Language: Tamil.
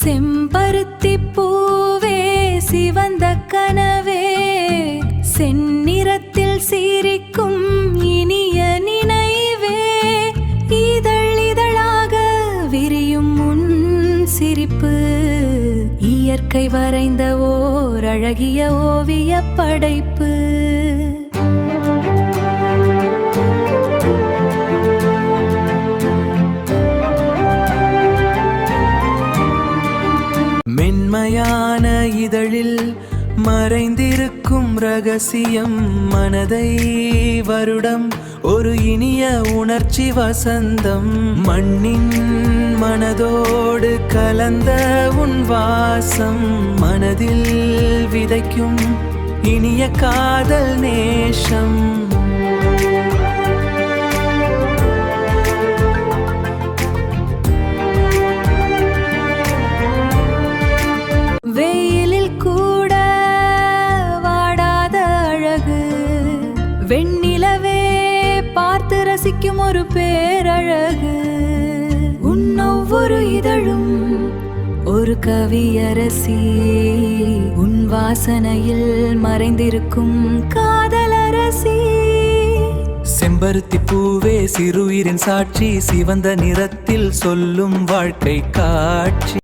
செம்பருத்தி பூவே சிவந்த கனவே செந்நிறத்தில் சீரிக்கும் இனிய நினைவே இதழ் இதழாக விரியும் முன் சிரிப்பு இயற்கை வரைந்த ஓர் அழகிய ஓவிய படைப்பு. மென்மையான இதழில் மறைந்திருக்கும் ரகசியம் மனதை வருடம் ஒரு இனிய உணர்ச்சி வசந்தம். மண்ணின் மனதோடு கலந்த உன் வாசம் மனதில் விதைக்கும் இனிய காதல் நேசம். வெயிலில் கூட வாடாத அழகு வெண்ணிலவே பார்த்து ரசிக்கும் ஒரு பேரழகு. உன் ஒவ்வொரு இதழும் ஒரு கவியரசி உன் வாசனையில் மறைந்திருக்கும் காதலரசி. செம்பருத்தி பூவே சிறுயிரின் சாட்சி சிவந்த நிறத்தில் சொல்லும் வாழ்க்கை காட்சி.